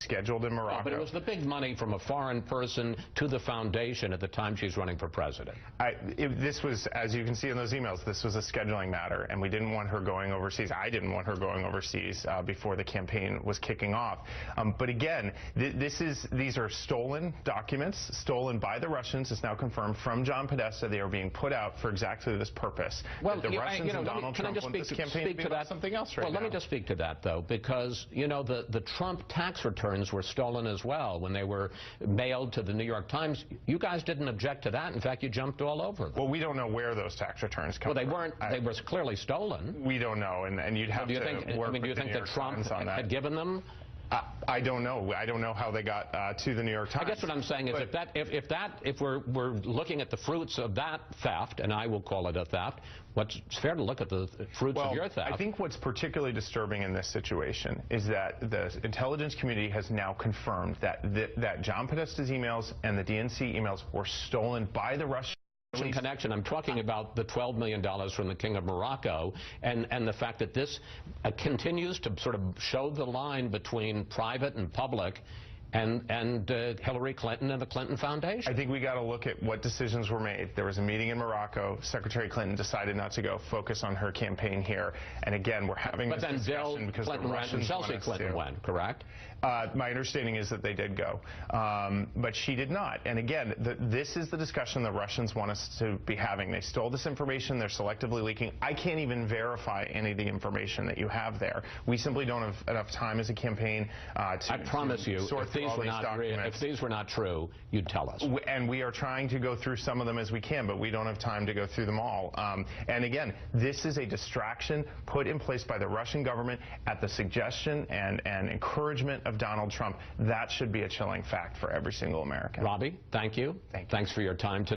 scheduled in Morocco. But it was the big money from a foreign person to the foundation at the time she's running for president. This was, as you can see in those emails, this was a scheduling matter, and we didn't want her going overseas. I didn't want her going overseas before the campaign was kicking off. But again, these are stolen documents, stolen by the Russians. It's now confirmed from John Podesta. They are being put out for exactly this purpose. Well, the Russians and Donald Trump want this campaign to be about something else right now. Well, let me just speak to that, though, because, you know, the Trump tax returns were stolen as well when they were mailed to the New York Times. You guys didn't object to that. In fact, you jumped all over them. Well, we don't know where those tax returns come from. Well, they were clearly stolen. We don't know, and you'd have to work with the New York Times on that. Do you think that Trump had given them? I don't know. I don't know how they got to the New York Times. I guess what I'm saying is if we're looking at the fruits of that theft, and I will call it a theft, it's fair to look at the fruits of your theft. I think what's particularly disturbing in this situation is that the intelligence community has now confirmed that John Podesta's emails and the DNC emails were stolen by the Russians. Connection. I'm talking about the $12 million from the King of Morocco and the fact that this continues to sort of show the line between private and public and Hillary Clinton and the Clinton Foundation. I think we got to look at what decisions were made. There was a meeting in Morocco. Secretary Clinton decided not to go, focus on her campaign here. And again, we're having this discussion because the Russians Chelsea want us Clinton to. went, correct? My understanding is that they did go, but she did not. And again, this is the discussion the Russians want us to be having. They stole this information. They're selectively leaking. I can't even verify any of the information that you have there. We simply don't have enough time as a campaigin to. I promise you, if these were not true, you'd tell us. And we are trying to go through some of them as we can, but we don't have time to go through them all. And again, this is a distraction put in place by the Russian government at the suggestion and encouragement of Donald Trump. That should be a chilling fact for every single American. Robbie, thank you. Thanks for your time today.